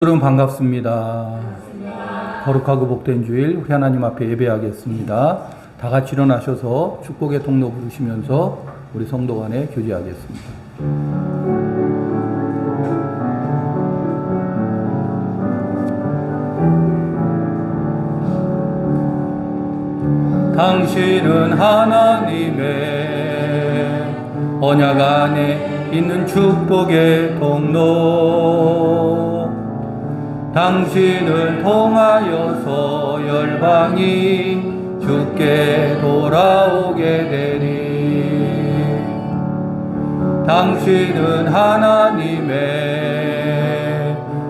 여러분 반갑습니다. 거룩하고 복된 주일 우리 하나님 앞에 예배하겠습니다. 다 같이 일어나셔서 축복의 통로 부르시면서 우리 성도 간에 교제하겠습니다. 당신은 하나님의 언약 안에 있는 축복의 통로, 당신을 통하여서 열방이 주께 돌아오게 되니, 당신은 하나님의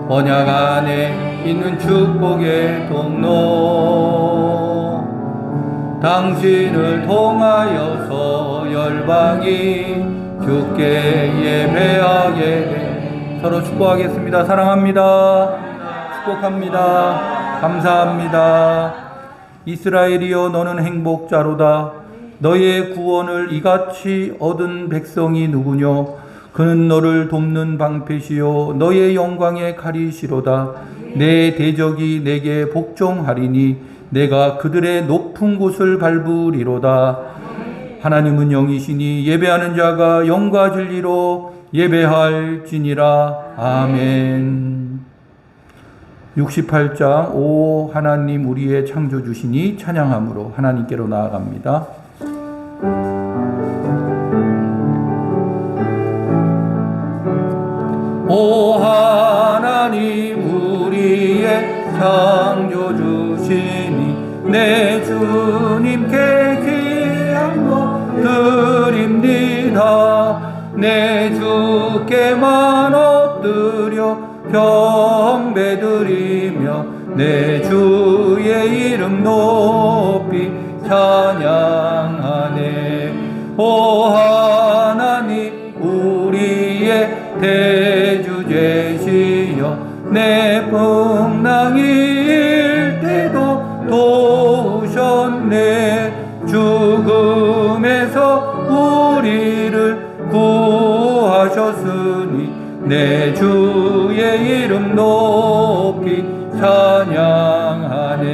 언약 안에 있는 축복의 통로, 당신을 통하여서 열방이 주께 예배하게 되니. 서로 축복하겠습니다. 사랑합니다. 축복합니다. 감사합니다. 이스라엘이여, 너는 행복자로다. 너의 구원을 이같이 얻은 백성이 누구뇨? 그는 너를 돕는 방패시요 너의 영광의 칼이시로다. 내 대적이 내게 복종하리니 내가 그들의 높은 곳을 밟으리로다. 하나님은 영이시니 예배하는 자가 영과 진리로 예배할지니라. 아멘. 68장 오 하나님 우리의 창조주시니 찬양함으로 하나님께로 나아갑니다. 오 하나님 우리의 창조주시니 내 주님께 귀한 것 드립니다. 내 주께만 엎드려 경배드리며 내 주의 이름 높이 찬양하네. 오 하나님 우리의 대주제시여 내 풍랑일 때도 도우셨네. 죽음에서 우리를 구하셨으니 내 주의 이름 높이 찬양하네.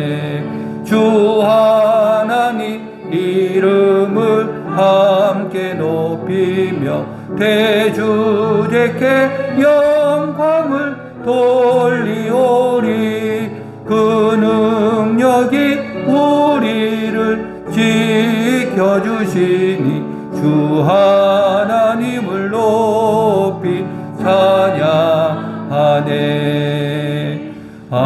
주 하나님 이름을 함께 높이며 대주제께 영광을 돌리오리. 그 능력이 우리를 지켜주시니 주 하나님을 높이 찬양하네. 아멘.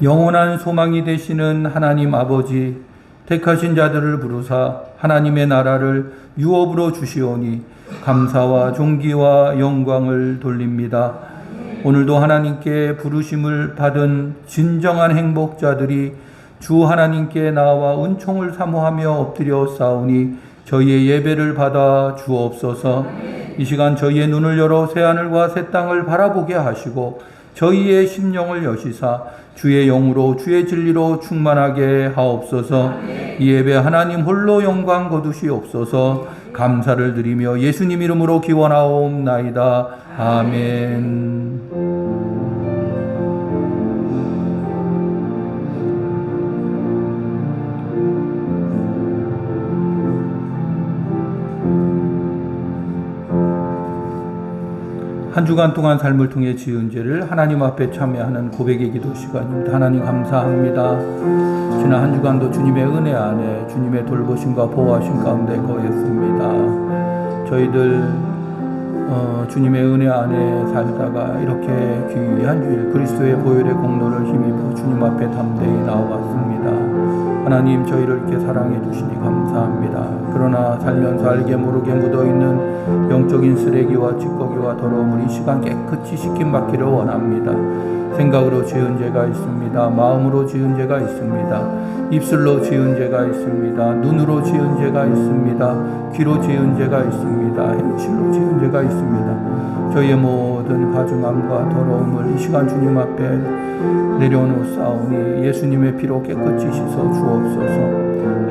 영원한 소망이 되시는 하나님 아버지, 택하신 자들을 부르사 하나님의 나라를 유업으로 주시오니 감사와 존귀와 영광을 돌립니다. 오늘도 하나님께 부르심을 받은 진정한 행복자들이 주 하나님께 나와 은총을 사모하며 엎드려 싸우니 저희의 예배를 받아 주옵소서. 이 시간 저희의 눈을 열어 새하늘과 새 땅을 바라보게 하시고 저희의 심령을 여시사 주의 영으로 주의 진리로 충만하게 하옵소서. 이 예배 하나님 홀로 영광 거두시옵소서. 감사를 드리며 예수님 이름으로 기원하옵나이다. 아멘. 한 주간 동안 삶을 통해 지은 죄를 하나님 앞에 참여하는 고백의 기도 시간입니다. 하나님 감사합니다. 지난 한 주간도 주님의 은혜 안에 주님의 돌보심과 보호하심 가운데 거했습니다. 저희들 주님의 은혜 안에 살다가 이렇게 귀한 주일 그리스도의 보혈의 공로를 힘입어 주님 앞에 담대히 나와봤습니다. 하나님 저희를 이렇게 사랑해 주시니 감사합니다. 그러나 살면서 알게 모르게 묻어있는 영적인 쓰레기와 찌꺼기와 더러움을 이 시간 깨끗이 씻김받기를 원합니다. 생각으로 지은 죄가 있습니다. 마음으로 지은 죄가 있습니다. 입술로 지은 죄가 있습니다. 눈으로 지은 죄가 있습니다. 귀로 지은 죄가 있습니다. 행실로 지은 죄가 있습니다. 저희의 모든 가증함과 더러움을 이 시간 주님 앞에 내려놓사오니 예수님의 피로 깨끗이 씻어 주옵소서.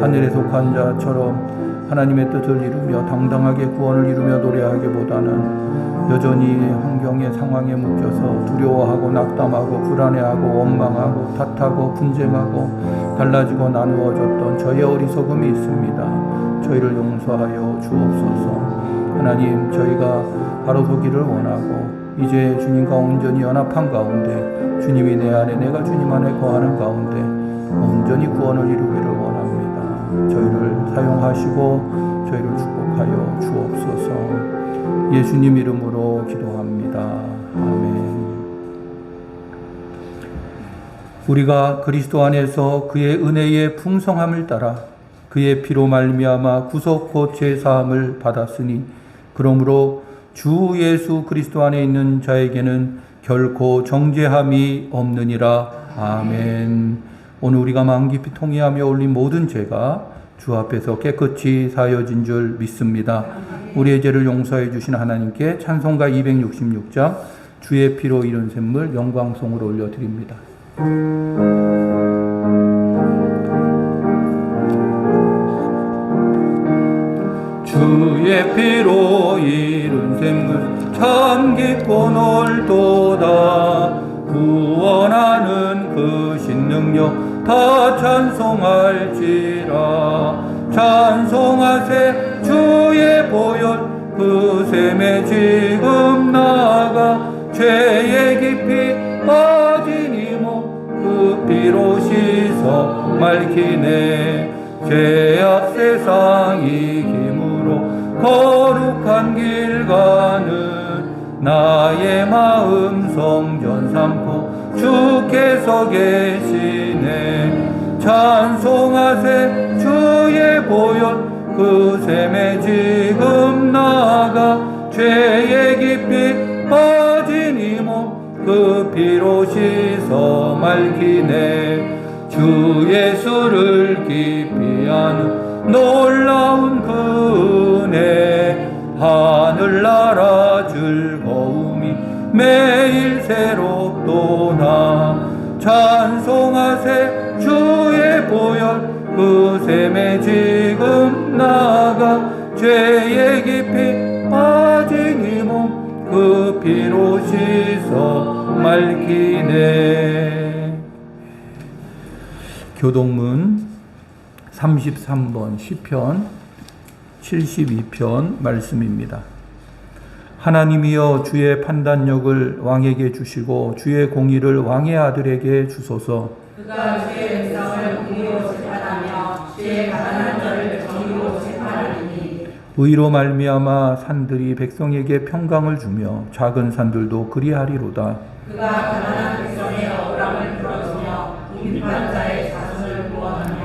하늘에 속한 자처럼 하나님의 뜻을 이루며 당당하게 구원을 이루며 노래하기보다는 여전히 환경의 상황에 묶여서 두려워하고 낙담하고 불안해하고 원망하고 탓하고 분쟁하고 달라지고 나누어졌던 저의 어리석음이 있습니다. 저희를 용서하여 주옵소서. 하나님, 저희가 바로 서기를 원하고 이제 주님과 온전히 연합한 가운데 주님이 내 안에 내가 주님 안에 거하는 가운데 온전히 구원을 이루기를 원합니다. 저희를 사용하시고 저희를 축복하여 주옵소서. 예수님 이름으로 기도합니다. 아멘. 우리가 그리스도 안에서 그의 은혜의 풍성함을 따라 그의 피로 말미암아 구속 곧 죄사함을 받았으니 그러므로 주 예수 그리스도 안에 있는 자에게는 결코 정죄함이 없느니라. 아멘. 오늘 우리가 마음 깊이 통회하며 올린 모든 죄가 주 앞에서 깨끗이 사여진 줄 믿습니다. 우리의 죄를 용서해 주신 하나님께 찬송가 266장 주의 피로 이룬 샘물 영광송으로 올려드립니다. 주의 피로 이룬 샘물 참 깊고 넓도다. 구원하는 그 신능력 다 찬송할지라. 찬송하세 주의 보혈 그 샘에 지금 나아가 죄의 깊이 빠진 이몸 그 피로 씻어 맑히네. 죄악 세상 이김으로 거룩한 길 가는 나의 마음 성전 삼고 주께서 계시네. 찬송하세 주의 보혈 그 샘에 지금 나아가 죄의 깊이 빠진 이 몸 그 피로 씻어 맑히네. 주 예수를 깊이 아는 놀라운 그 은혜 하늘나라 즐거움이 매일 새롭도다. 찬송하세 주의 보혈 그 샘에 지금 나아가 죄의 깊이 빠진 이 몸 그 피로 씻어 맑히네. 교동문 33번 시편 72편 말씀입니다. 하나님이여 주의 판단력을 왕에게 주시고 주의 공의를 왕의 아들에게 주소서. 그가 주의 백성을 공의로 재판하며 주의 가난한 자를 정의로 재판하리니. 의로 말미암아 산들이 백성에게 평강을 주며 작은 산들도 그리하리로다. 그가 가난한 백성의 억울함을 풀어주며 궁핍한 자의 자손을 구원하며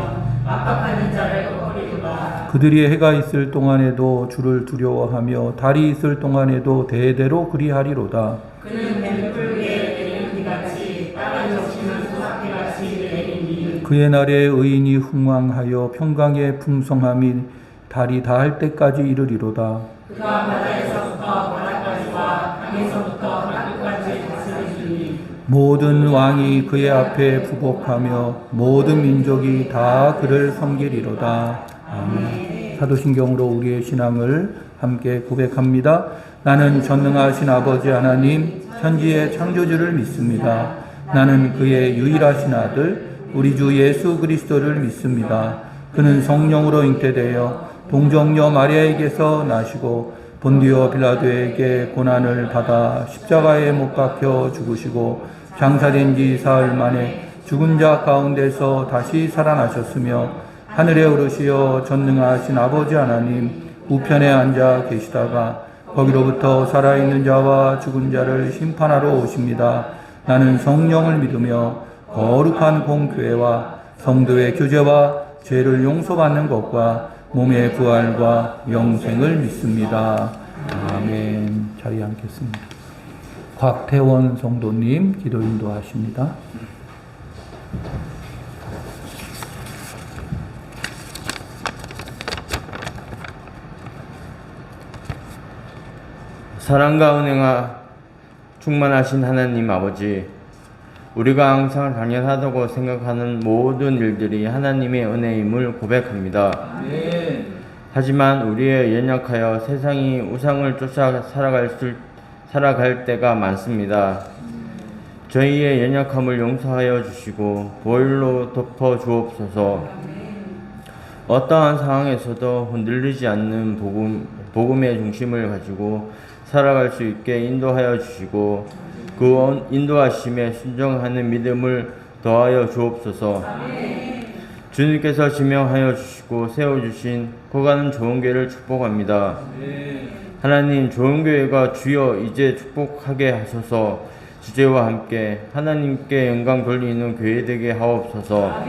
압박하는 자를 거두리로다. 그들이 해가 있을 동안에도 주를 두려워하며 달이 있을 동안에도 대대로 그리하리로다. 그는 뱀불 위에 내리는 비같이 땅을 적시는 소삭비같이 내리니. 그의 날에 의인이 흥왕하여 평강의 풍성함이 달이 다할 때까지 이르리로다. 그가 바다에서부터 바다까지와 강에서부터 땅끝까지 다스리니. 모든 왕이 그의 앞에 부복하며 모든 민족이 다 그를 섬기리로다. 아멘. 사도신경으로 우리의 신앙을 함께 고백합니다. 나는 전능하신 아버지 하나님 천지의 창조주를 믿습니다. 나는 그의 유일하신 아들 우리 주 예수 그리스도를 믿습니다. 그는 성령으로 잉태되어 동정녀 마리아에게서 나시고 본디오 빌라도에게 고난을 받아 십자가에 못 박혀 죽으시고 장사된 지 사흘 만에 죽은 자 가운데서 다시 살아나셨으며 하늘에 오르시어 전능하신 아버지 하나님 우편에 앉아 계시다가 거기로부터 살아있는 자와 죽은 자를 심판하러 오십니다. 나는 성령을 믿으며 거룩한 공교회와 성도의 교제와 죄를 용서받는 것과 몸의 부활과 영생을 믿습니다. 아멘. 자리에 앉겠습니다. 곽태원 성도님 기도 인도하십니다. 사랑과 은혜가 충만하신 하나님 아버지, 우리가 항상 당연하다고 생각하는 모든 일들이 하나님의 은혜임을 고백합니다. 아멘. 하지만 우리의 연약하여 세상이 우상을 쫓아 살아갈 때가 많습니다. 저희의 연약함을 용서하여 주시고 보혈로 덮어 주옵소서. 어떠한 상황에서도 흔들리지 않는 복음의 중심을 가지고 살아갈 수 있게 인도하여 주시고 그 인도하심에 순종하는 믿음을 더하여 주옵소서. 주님께서 지명하여 주시고 세워주신 거가는 좋은 교회를 축복합니다. 하나님, 좋은 교회가 주여 이제 축복하게 하소서. 주제와 함께 하나님께 영광 돌리는 교회 되게 하옵소서.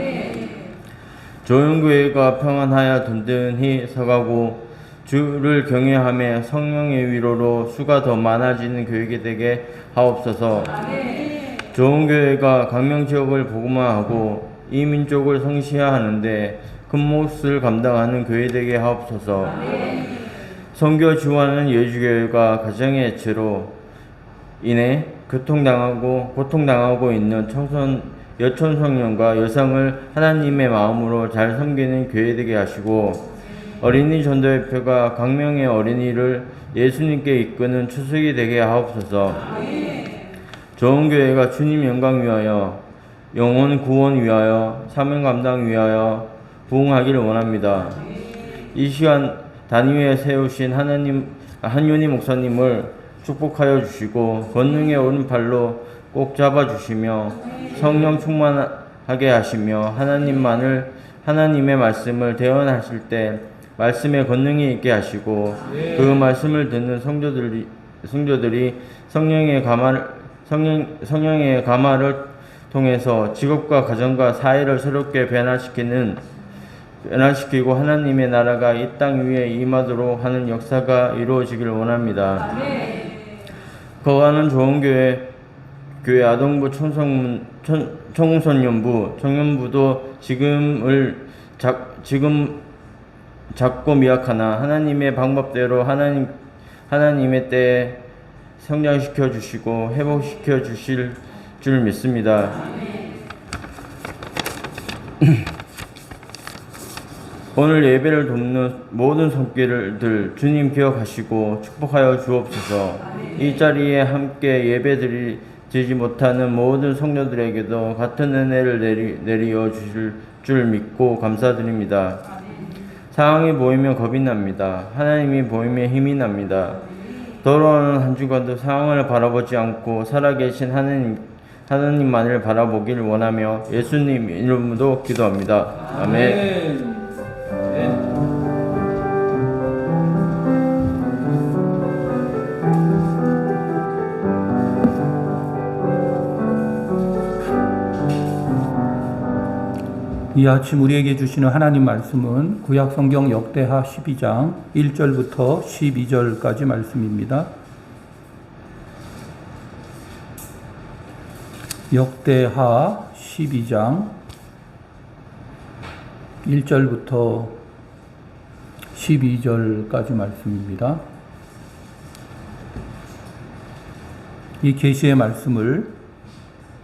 좋은 교회가 평안하여 든든히 서가고 주를 경외하며 성령의 위로로 수가 더 많아지는 교회가 되게 하옵소서. 좋은 교회가 강명 지역을 복음화하고 이 민족을 성시하는데 큰 몫을 감당하는 교회 되게 하옵소서. 선교 지원하는 예주교회가 가정의 해체로 인해 고통당하고 있는 여청소년과 여성을 하나님의 마음으로 잘 섬기는 교회 되게 하시고 어린이 전도협회가 강명의 어린이를 예수님께 이끄는 추석이 되게 하옵소서. 좋은 교회가 주님 영광 위하여 영혼 구원 위하여 사명 감당 위하여 부응하기를 원합니다. 이 시간 단위에 세우신 한윤희 목사님을 축복하여 주시고 권능의 오른팔로 꼭 잡아주시며 성령 충만하게 하시며 하나님의 말씀을 대언하실 때 말씀의 권능이 있게 하시고 그 말씀을 듣는 성도들이 성령의 가마를 통해서 직업과 가정과 사회를 새롭게 변화시키고 하나님의 나라가 이 땅 위에 임하도록 하는 역사가 이루어지길 원합니다. 거가는 좋은 교회 아동부 청소년부 청년부도 지금 작고 미약하나 하나님의 방법대로 하나님의 때에 성장시켜 주시고 회복시켜 주실 줄 믿습니다. 오늘 예배를 돕는 모든 손길들 주님 기억하시고 축복하여 주옵소서. 이 자리에 함께 예배드리지 못하는 모든 성도들에게도 같은 은혜를 내리어 주실 줄 믿고 감사드립니다. 상황이 보이면 겁이 납니다. 하나님이 보이면 힘이 납니다. 돌아오는 한 주간도 상황을 바라보지 않고 살아계신 하나님만을 바라보길 원하며 예수님 이름으로 기도합니다. 아멘. 이 아침 우리에게 주시는 하나님 말씀은 구약 성경 역대하 12장 1절부터 12절까지 말씀입니다. 역대하 12장 1절부터 12절까지 말씀입니다. 이 계시의 말씀을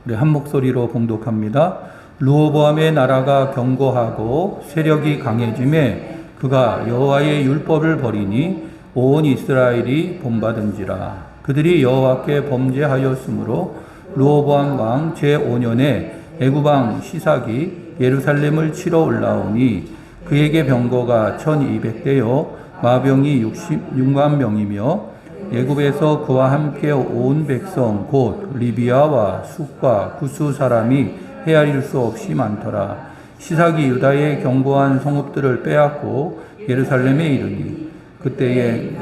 우리 한 목소리로 봉독합니다. 르호보암의 나라가 견고하고 세력이 강해짐에 그가 여호와의 율법을 버리니 온 이스라엘이 본받은지라. 그들이 여호와께 범죄하였으므로 르호보암 왕 제5년에 애굽 왕 시삭이 예루살렘을 치러 올라오니 그에게 병거가 1200대요 마병이 66만 명이며 애굽에서 그와 함께 온 백성 곧 리비아와 숫과 구스 사람이 헤아릴 수 없이 많더라. 시삭이 유다의 견고한 성읍들을 빼앗고 예루살렘에 이르니 그때에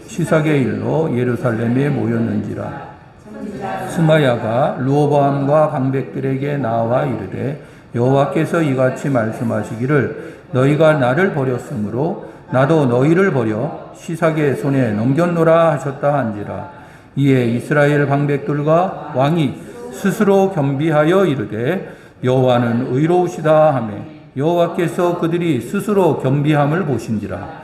시삭의 일로 예루살렘에 모였는지라. 스마야가 르호보암과 방백들에게 나와 이르되 여호와께서 이같이 말씀하시기를 너희가 나를 버렸으므로 나도 너희를 버려 시삭의 손에 넘겼노라 하셨다 한지라. 이에 이스라엘 방백들과 왕이 스스로 겸비하여 이르되 여호와는 의로우시다 하며 여호와께서 그들이 스스로 겸비함을 보신지라.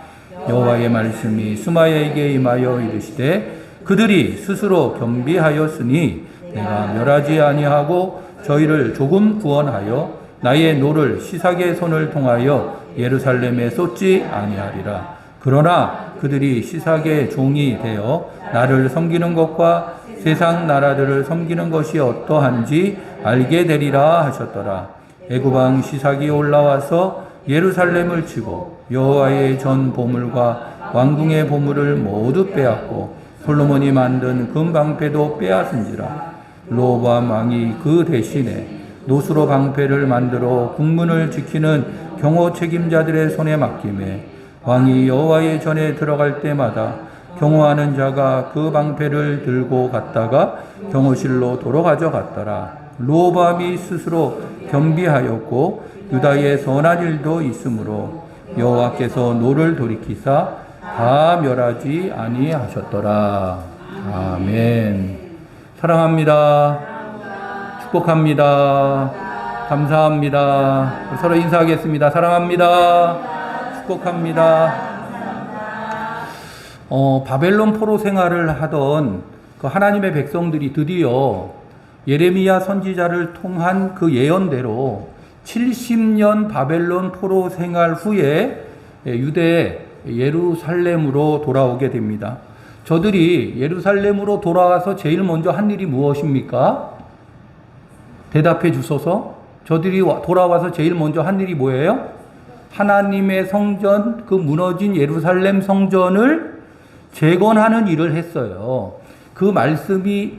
여호와의 말씀이 스마야에게 임하여 이르시되 그들이 스스로 겸비하였으니 내가 멸하지 아니하고 저희를 조금 구원하여 나의 노를 시삭의 손을 통하여 예루살렘에 쏟지 아니하리라. 그러나 그들이 시삭의 종이 되어 나를 섬기는 것과 세상 나라들을 섬기는 것이 어떠한지 알게 되리라 하셨더라. 애굽 왕 시삭이 올라와서 예루살렘을 치고 여호와의 전 보물과 왕궁의 보물을 모두 빼앗고 솔로몬이 만든 금방패도 빼앗은지라. 르호보암 왕이 그 대신에 노수로 방패를 만들어 국문을 지키는 경호 책임자들의 손에 맡기매 왕이 여호와의 전에 들어갈 때마다 경호하는 자가 그 방패를 들고 갔다가 경호실로 도로 가져갔더라. 르호보암이 스스로 겸비하였고 유다의 선한 일도 있으므로 여호와께서 노를 돌이키사 다 멸하지 아니하셨더라. 아멘. 사랑합니다. 축복합니다. 감사합니다. 서로 인사하겠습니다. 사랑합니다. 축복합니다. 바벨론 포로 생활을 하던 그 하나님의 백성들이 드디어 예레미야 선지자를 통한 그 예언대로 70년 바벨론 포로 생활 후에 유대 예루살렘으로 돌아오게 됩니다. 저들이 예루살렘으로 돌아와서 제일 먼저 한 일이 무엇입니까? 대답해 주소서. 저들이 돌아와서 제일 먼저 한 일이 뭐예요? 하나님의 성전, 그 무너진 예루살렘 성전을 재건하는 일을 했어요. 그 말씀이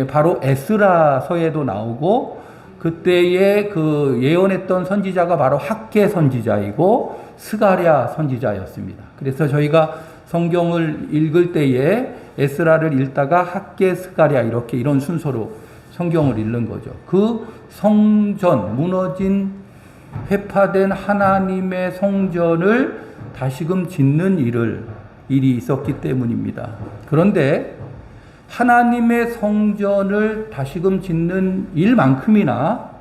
바로 에스라서에도 나오고, 그때의 그 예언했던 선지자가 바로 학개 선지자이고 스가랴 선지자였습니다. 그래서 저희가 성경을 읽을 때에 에스라를 읽다가 학개, 스가랴 이런 순서로 성경을 읽는 거죠. 그 성전, 무너진 회파된 하나님의 성전을 다시금 짓는 일이 있었기 때문입니다. 그런데 하나님의 성전을 다시금 짓는 일만큼이나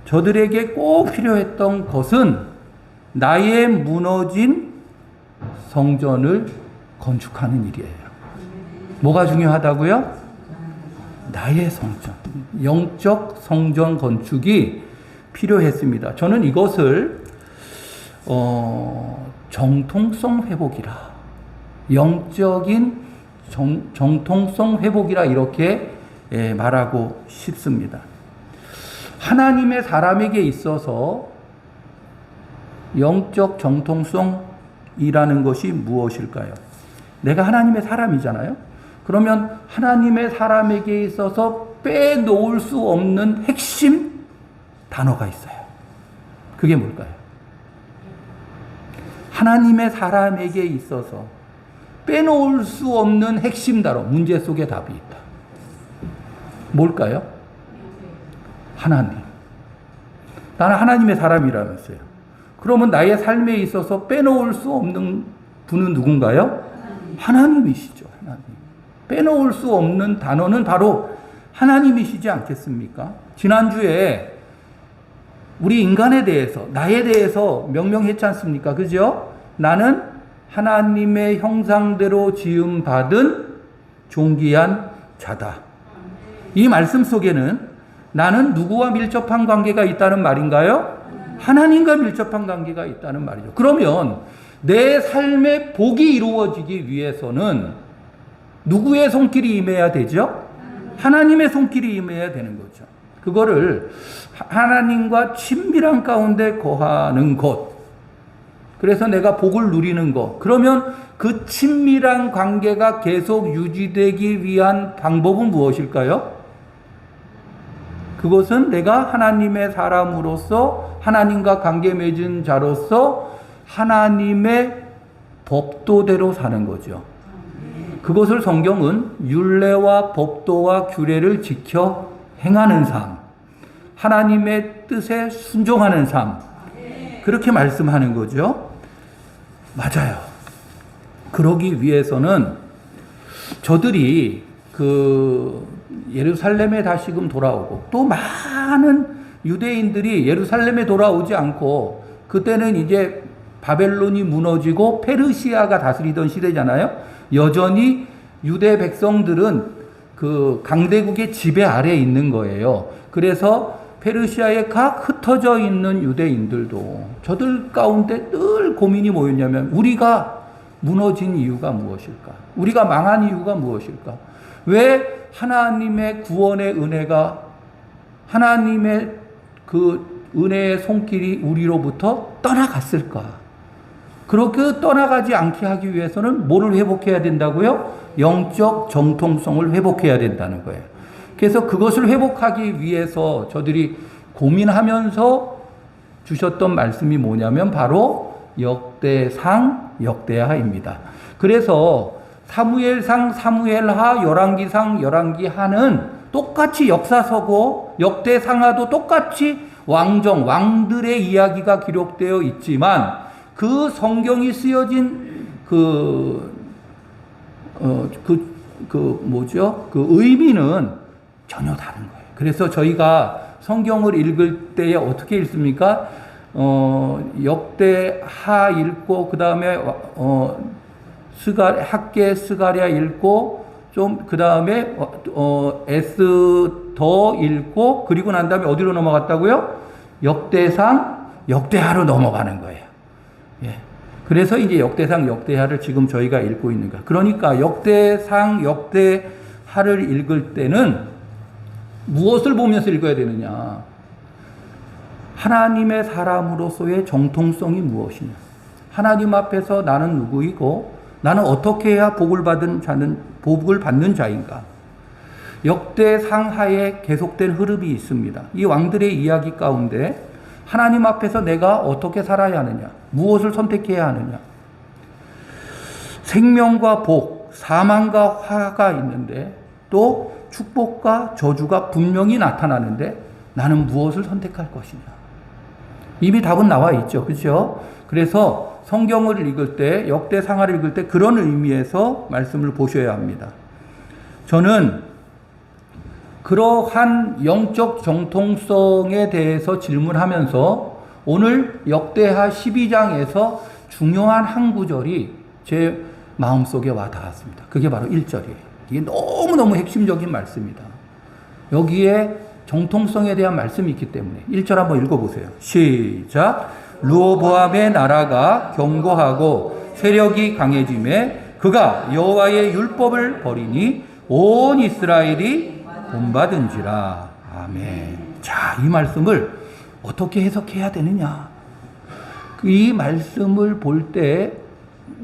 저들에게 꼭 필요했던 것은 나의 무너진 성전을 건축하는 일이에요. 뭐가 중요하다고요? 나의 성전, 영적 성전 건축이 필요했습니다. 저는 이것을 정통성 회복이라, 영적인 정통성 회복이라 이렇게 말하고 싶습니다. 하나님의 사람에게 있어서 영적 정통성이라는 것이 무엇일까요? 내가 하나님의 사람이잖아요. 그러면 하나님의 사람에게 있어서 빼놓을 수 없는 핵심 단어가 있어요. 그게 뭘까요? 하나님의 사람에게 있어서 빼놓을 수 없는 핵심 단어, 문제 속에 답이 있다. 뭘까요? 하나님. 나는 하나님의 사람이라면서요. 그러면 나의 삶에 있어서 빼놓을 수 없는 분은 누군가요? 하나님이시죠. 하나님. 빼놓을 수 없는 단어는 바로 하나님이시지 않겠습니까? 지난주에 우리 인간에 대해서, 나에 대해서 명명했지 않습니까? 그죠? 나는 하나님의 형상대로 지음받은 존귀한 자다. 이 말씀 속에는 나는 누구와 밀접한 관계가 있다는 말인가요? 하나님과 밀접한 관계가 있다는 말이죠. 그러면 내 삶의 복이 이루어지기 위해서는 누구의 손길이 임해야 되죠? 하나님의 손길이 임해야 되는 거죠. 그거를 하나님과 친밀한 가운데 거하는 것. 그래서 내가 복을 누리는 것. 그러면 그 친밀한 관계가 계속 유지되기 위한 방법은 무엇일까요? 그것은 내가 하나님의 사람으로서, 하나님과 관계 맺은 자로서 하나님의 법도대로 사는 거죠. 그것을 성경은 율례와 법도와 규례를 지켜 행하는 삶, 하나님의 뜻에 순종하는 삶, 그렇게 말씀하는 거죠. 맞아요. 그러기 위해서는 저들이 그 예루살렘에 다시금 돌아오고, 또 많은 유대인들이 예루살렘에 돌아오지 않고, 그때는 이제 바벨론이 무너지고 페르시아가 다스리던 시대잖아요. 여전히 유대 백성들은 그 강대국의 지배 아래에 있는 거예요. 그래서 페르시아의 각 흩어져 있는 유대인들도 저들 가운데 늘 고민이 뭐였냐면 우리가 무너진 이유가 무엇일까? 우리가 망한 이유가 무엇일까? 왜 하나님의 구원의 은혜가 하나님의 그 은혜의 손길이 우리로부터 떠나갔을까? 그렇게 떠나가지 않게 하기 위해서는 뭐를 회복해야 된다고요? 영적 정통성을 회복해야 된다는 거예요. 그래서 그것을 회복하기 위해서 저들이 고민하면서 주셨던 말씀이 뭐냐면 바로 역대상, 역대하입니다. 그래서 사무엘상, 사무엘하, 열왕기상, 열왕기하는 똑같이 역사서고 역대상하도 똑같이 왕들의 이야기가 기록되어 있지만 그 성경이 쓰여진 그 의미는 전혀 다른 거예요. 그래서 저희가 성경을 읽을 때에 어떻게 읽습니까? 역대하 읽고 그 다음에 학계 스가랴 읽고 좀 그 다음에 에스더 읽고 그리고 난 다음에 어디로 넘어갔다고요? 역대상, 역대하로 넘어가는 거예요. 예. 그래서 이제 역대상, 역대하를 지금 저희가 읽고 있는 거예요. 그러니까 역대상, 역대하를 읽을 때는 무엇을 보면서 읽어야 되느냐? 하나님의 사람으로서의 정통성이 무엇이냐? 하나님 앞에서 나는 누구이고 나는 어떻게 해야 복을 받는 자인가? 역대상하에 계속된 흐름이 있습니다. 이 왕들의 이야기 가운데 하나님 앞에서 내가 어떻게 살아야 하느냐? 무엇을 선택해야 하느냐? 생명과 복, 사망과 화가 있는데 또 축복과 저주가 분명히 나타나는데 나는 무엇을 선택할 것이냐? 이미 답은 나와 있죠. 그렇죠? 그래서 성경을 읽을 때, 역대상하를 읽을 때 그런 의미에서 말씀을 보셔야 합니다. 저는 그러한 영적 정통성에 대해서 질문하면서 오늘 역대하 12장에서 중요한 한 구절이 제 마음속에 와 닿았습니다. 그게 바로 1절이에요. 이게 너무너무 핵심적인 말씀이다. 여기에 정통성에 대한 말씀이 있기 때문에 1절 한번 읽어보세요. 시작. 르호보암의 나라가 견고하고 세력이 강해짐에 그가 여호와의 율법을 버리니 온 이스라엘이 본받은지라. 아멘. 자, 이 말씀을 어떻게 해석해야 되느냐? 이 말씀을 볼 때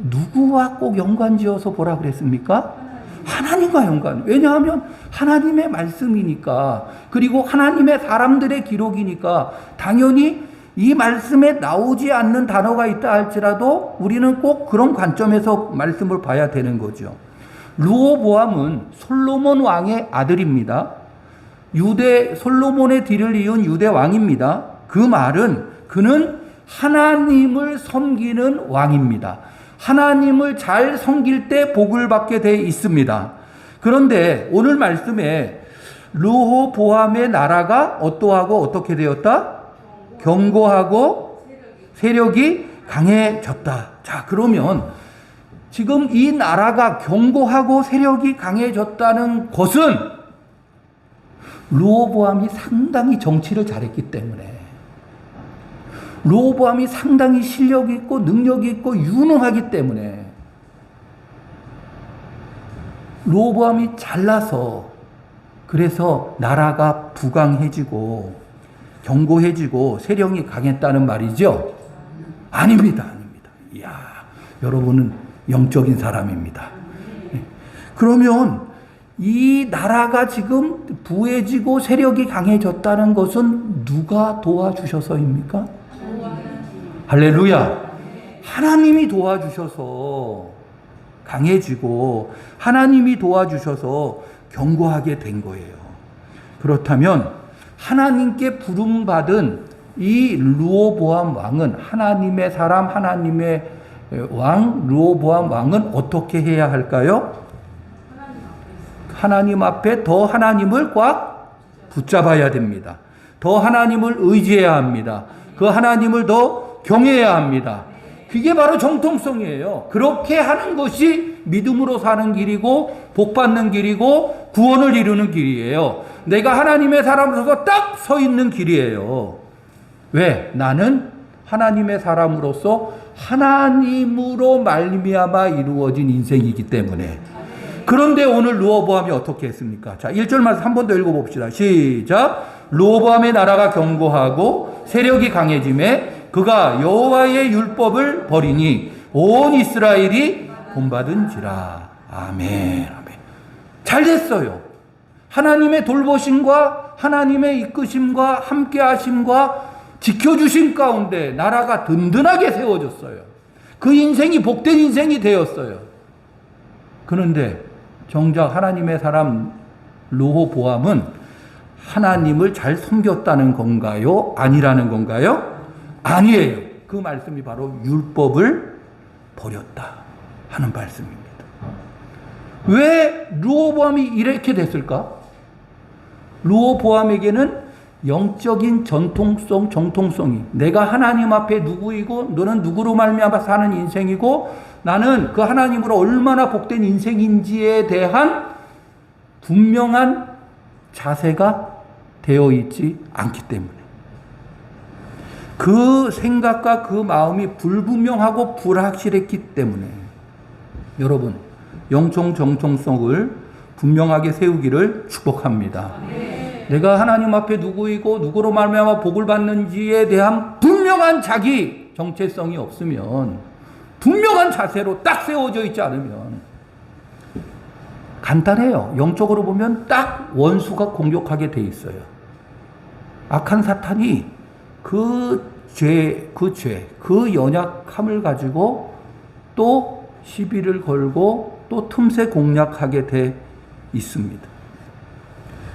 누구와 꼭 연관지어서 보라 그랬습니까? 하나님과 연관. 왜냐하면 하나님의 말씀이니까, 그리고 하나님의 사람들의 기록이니까 당연히 이 말씀에 나오지 않는 단어가 있다 할지라도 우리는 꼭 그런 관점에서 말씀을 봐야 되는 거죠. 르호보암은 솔로몬 왕의 아들입니다. 솔로몬의 뒤를 이은 유대 왕입니다. 그 말은 그는 하나님을 섬기는 왕입니다. 하나님을 잘 섬길 때 복을 받게 되어 있습니다. 그런데 오늘 말씀에 르호보암의 나라가 어떠하고 어떻게 되었다? 견고하고 세력이 강해졌다. 자, 그러면 지금 이 나라가 견고하고 세력이 강해졌다는 것은 르호보암이 상당히 정치를 잘했기 때문에, 르호보암이 상당히 실력이 있고 능력이 있고 유능하기 때문에, 르호보암이 잘나서 그래서 나라가 부강해지고 견고해지고 세력이 강했다는 말이죠? 아닙니다. 아닙니다. 이야, 여러분은 영적인 사람입니다. 그러면 이 나라가 지금 부해지고 세력이 강해졌다는 것은 누가 도와주셔서입니까? 할렐루야. 하나님이 도와주셔서 강해지고 하나님이 도와주셔서 견고하게 된 거예요. 그렇다면 하나님께 부름받은 이 르호보암 왕은, 하나님의 사람, 하나님의 왕 르호보암 왕은 어떻게 해야 할까요? 하나님 앞에 더 하나님을 꽉 붙잡아야 됩니다. 더 하나님을 의지해야 합니다. 그 하나님을 더 경외해야 합니다. 그게 바로 정통성이에요. 그렇게 하는 것이 믿음으로 사는 길이고 복 받는 길이고 구원을 이루는 길이에요. 내가 하나님의 사람으로서 딱 서 있는 길이에요. 왜? 나는 하나님의 사람으로서 하나님으로 말미암아 이루어진 인생이기 때문에. 그런데 오늘 르호보암이 어떻게 했습니까? 자, 1절 말씀 한 번 더 읽어봅시다. 시작. 르호보암의 나라가 견고하고 세력이 강해짐에 그가 여호와의 율법을 버리니 온 이스라엘이 본받은지라. 아멘. 아멘. 잘 됐어요. 하나님의 돌보심과 하나님의 이끄심과 함께 하심과 지켜주신 가운데 나라가 든든하게 세워졌어요. 그 인생이 복된 인생이 되었어요. 그런데 정작 하나님의 사람 르호보암은 하나님을 잘 섬겼다는 건가요? 아니라는 건가요? 아니에요. 그 말씀이 바로 율법을 버렸다 하는 말씀입니다. 왜 르호보암이 이렇게 됐을까? 르호보암에게는 영적인 정통성이, 내가 하나님 앞에 누구이고 너는 누구로 말미암아 사는 인생이고 나는 그 하나님으로 얼마나 복된 인생인지에 대한 분명한 자세가 되어 있지 않기 때문에, 그 생각과 그 마음이 불분명하고 불확실했기 때문에, 여러분 영적 정통성을 분명하게 세우기를 축복합니다. 내가 하나님 앞에 누구이고 누구로 말미암아 복을 받는지에 대한 분명한 자기 정체성이 없으면, 분명한 자세로 딱 세워져 있지 않으면, 간단해요. 영적으로 보면 딱 원수가 공격하게 돼 있어요. 악한 사탄이 그 연약함을 가지고 또 시비를 걸고 또 틈새 공략하게 돼 있습니다.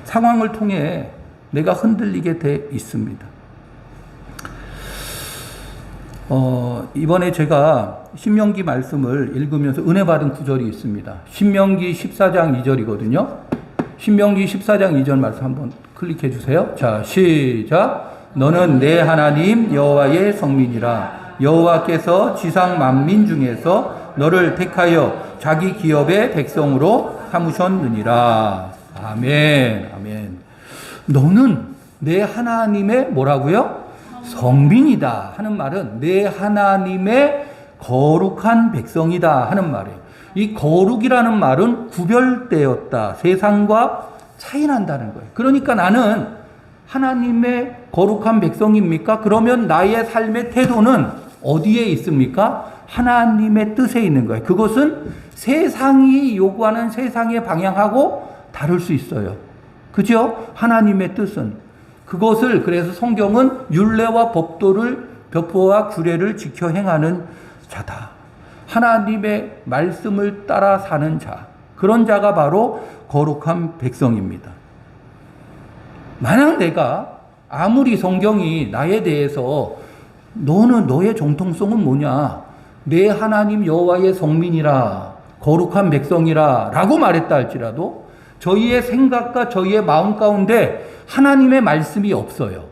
상황을 통해 내가 흔들리게 돼 있습니다. 이번에 제가 신명기 말씀을 읽으면서 은혜 받은 구절이 있습니다. 신명기 14장 2절이거든요. 신명기 14장 2절 말씀 한번 클릭해 주세요. 자, 시작. 너는 내 하나님 여호와의 성민이라. 여호와께서 지상 만민 중에서 너를 택하여 자기 기업의 백성으로 삼으셨느니라. 아멘. 아멘. 너는 내 하나님의 뭐라고요? 성민이다 하는 말은 내 하나님의 거룩한 백성이다 하는 말이에요. 이 거룩이라는 말은 구별되었다, 세상과 차이난다는 거예요. 그러니까 나는 하나님의 거룩한 백성입니까? 그러면 나의 삶의 태도는 어디에 있습니까? 하나님의 뜻에 있는 거예요. 그것은 세상이 요구하는 세상의 방향하고 다를 수 있어요. 그죠? 하나님의 뜻은. 그것을 그래서 성경은 율례와 법도와 규례를 지켜 행하는 자다. 하나님의 말씀을 따라 사는 자. 그런 자가 바로 거룩한 백성입니다. 만약 내가 아무리 성경이 나에 대해서 너는 너의 정통성은 뭐냐? 내 하나님 여호와의 성민이라, 거룩한 백성이라 라고 말했다 할지라도 저희의 생각과 저희의 마음 가운데 하나님의 말씀이 없어요.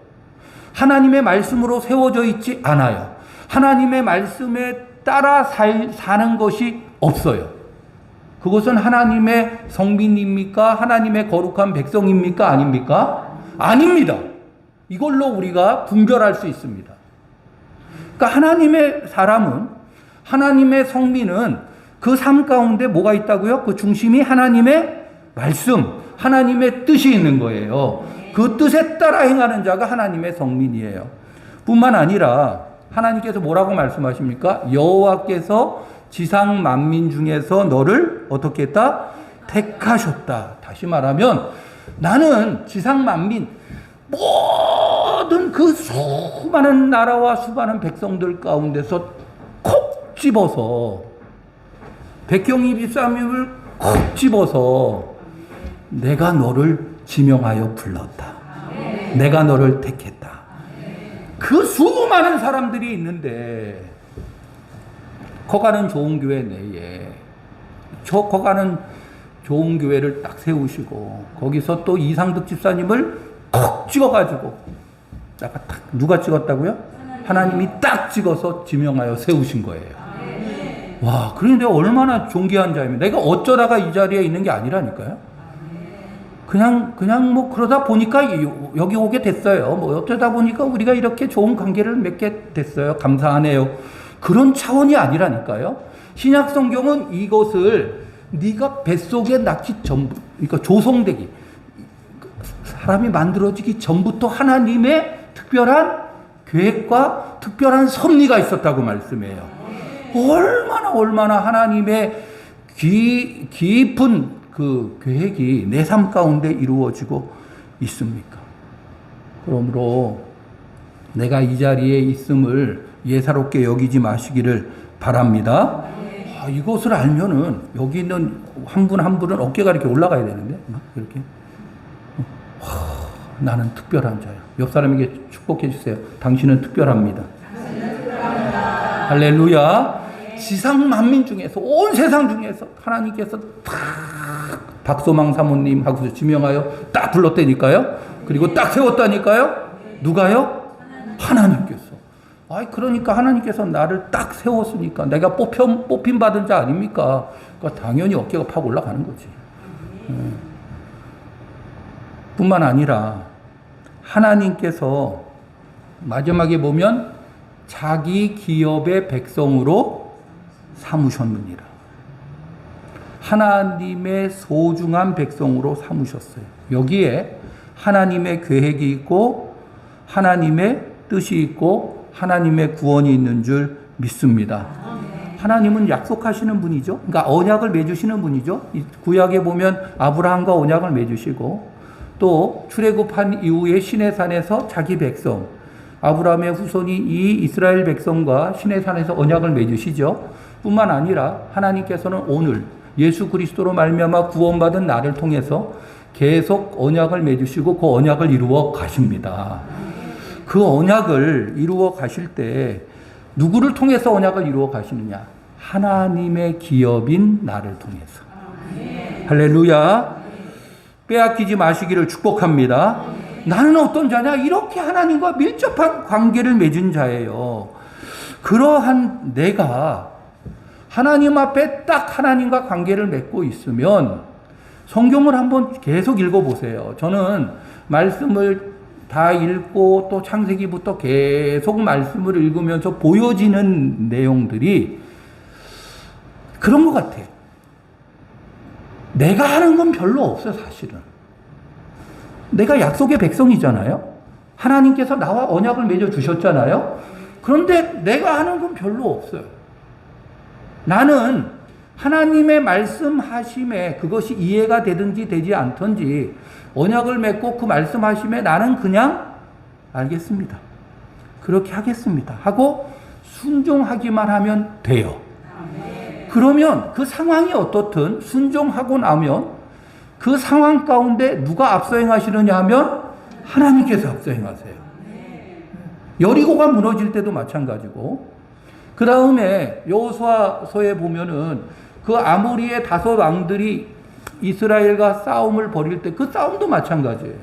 하나님의 말씀으로 세워져 있지 않아요. 하나님의 말씀에 따라 사는 것이 없어요. 그것은 하나님의 성민입니까? 하나님의 거룩한 백성입니까? 아닙니까? 아닙니다. 이걸로 우리가 분별할 수 있습니다. 그러니까 하나님의 사람은, 하나님의 성민은 그 삶 가운데 뭐가 있다고요? 그 중심이 하나님의 말씀, 하나님의 뜻이 있는 거예요. 그 뜻에 따라 행하는 자가 하나님의 성민이에요. 뿐만 아니라 하나님께서 뭐라고 말씀하십니까? 여호와께서 지상 만민 중에서 너를 어떻게 했다? 택하셨다. 다시 말하면 나는 지상 만민 모든 그 수많은 나라와 수많은 백성들 가운데서 콕 집어서, 백경 23명을 콕 집어서 내가 너를 지명하여 불렀다. 내가 너를 택했다. 그 수많은 사람들이 있는데 커가는 좋은 교회 내에 커가는 좋은 교회를 딱 세우시고 거기서 또 이상득 집사님을 콕 찍어가지고 누가 찍었다고요? 하나님이 딱 찍어서 지명하여 세우신 거예요. 와, 그런데 얼마나 존귀한 자입니다. 내가 어쩌다가 이 자리에 있는 게 아니라니까요. 그냥 뭐 그러다 보니까 여기 오게 됐어요. 뭐 어쩌다 보니까 우리가 이렇게 좋은 관계를 맺게 됐어요. 감사하네요. 그런 차원이 아니라니까요. 신약 성경은 이것을 네가 뱃속에 낳기 전부, 그러니까 조성되기, 사람이 만들어지기 전부터 하나님의 특별한 계획과 특별한 섭리가 있었다고 말씀해요. 얼마나 하나님의 깊은 그 계획이 내 삶 가운데 이루어지고 있습니까? 그러므로 내가 이 자리에 있음을 예사롭게 여기지 마시기를 바랍니다. 이것을 알면은 여기 있는 한 분 한 분은 어깨가 이렇게 올라가야 되는데 막 이렇게 나는 특별한 자야. 옆 사람에게 축복해 주세요. 당신은 특별합니다. 할렐루야. 지상 만민 중에서, 온 세상 중에서 하나님께서 딱 박소망 사모님 하고서 지명하여 딱 불렀다니까요. 그리고 딱 세웠다니까요. 누가요? 하나님께서. 그러니까 하나님께서 나를 딱 세웠으니까 내가 뽑힘 받은 자 아닙니까? 그러니까 당연히 어깨가 팍 올라가는 거지. 뿐만 아니라 하나님께서 마지막에 보면 자기 기업의 백성으로 삼으셨느니라. 하나님의 소중한 백성으로 삼으셨어요. 여기에 하나님의 계획이 있고 하나님의 뜻이 있고 하나님의 구원이 있는 줄 믿습니다. 하나님은 약속하시는 분이죠. 그러니까 언약을 맺으시는 분이죠. 구약에 보면 아브라함과 언약을 맺으시고 또 출애굽한 이후에 시내산에서 자기 백성 아브라함의 후손이 이 이스라엘 백성과 시내산에서 언약을 맺으시죠. 뿐만 아니라 하나님께서는 오늘 예수 그리스도로 말미암아 구원받은 나를 통해서 계속 언약을 맺으시고 그 언약을 이루어 가십니다. 그 언약을 이루어 가실 때 누구를 통해서 언약을 이루어 가시느냐? 하나님의 기업인 나를 통해서. 할렐루야. 빼앗기지 마시기를 축복합니다. 나는 어떤 자냐? 이렇게 하나님과 밀접한 관계를 맺은 자예요. 그러한 내가 하나님 앞에 딱 하나님과 관계를 맺고 있으면 성경을 한번 계속 읽어보세요. 저는 말씀을 다 읽고 또 창세기부터 계속 말씀을 읽으면서 보여지는 내용들이 그런 것 같아요. 내가 하는 건 별로 없어요, 사실은. 내가 약속의 백성이잖아요. 하나님께서 나와 언약을 맺어 주셨잖아요. 그런데 내가 하는 건 별로 없어요. 나는 하나님의 말씀하심에 그것이 이해가 되든지 되지 않든지 언약을 맺고 그 말씀하심에 나는 그냥 알겠습니다. 그렇게 하겠습니다. 하고 순종하기만 하면 돼요. 그러면 그 상황이 어떻든 순종하고 나면 그 상황 가운데 누가 앞서 행하시느냐 하면 하나님께서 앞서 행하세요. 여리고가 무너질 때도 마찬가지고 그 다음에 여호수아서에 보면은 그 아모리의 5 왕들이 이스라엘과 싸움을 벌일 때 그 싸움도 마찬가지예요.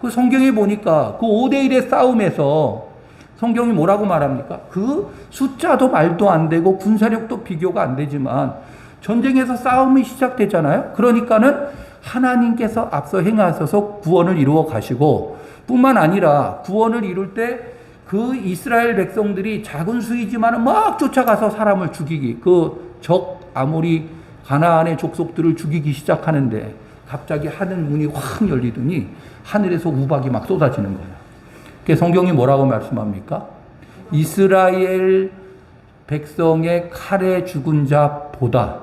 그 성경에 보니까 그 5대1의 싸움에서 성경이 뭐라고 말합니까? 그 숫자도 말도 안 되고 군사력도 비교가 안 되지만 전쟁에서 싸움이 시작되잖아요. 그러니까는 하나님께서 앞서 행하셔서 구원을 이루어 가시고 뿐만 아니라 구원을 이룰 때 그 이스라엘 백성들이 작은 수이지만 막 쫓아가서 사람을 죽이기, 그 적 아모리 가나안의 족속들을 죽이기 시작하는데 갑자기 하늘 문이 확 열리더니 하늘에서 우박이 막 쏟아지는 거예요. 그게 성경이 뭐라고 말씀합니까? 이스라엘 백성의 칼에 죽은 자보다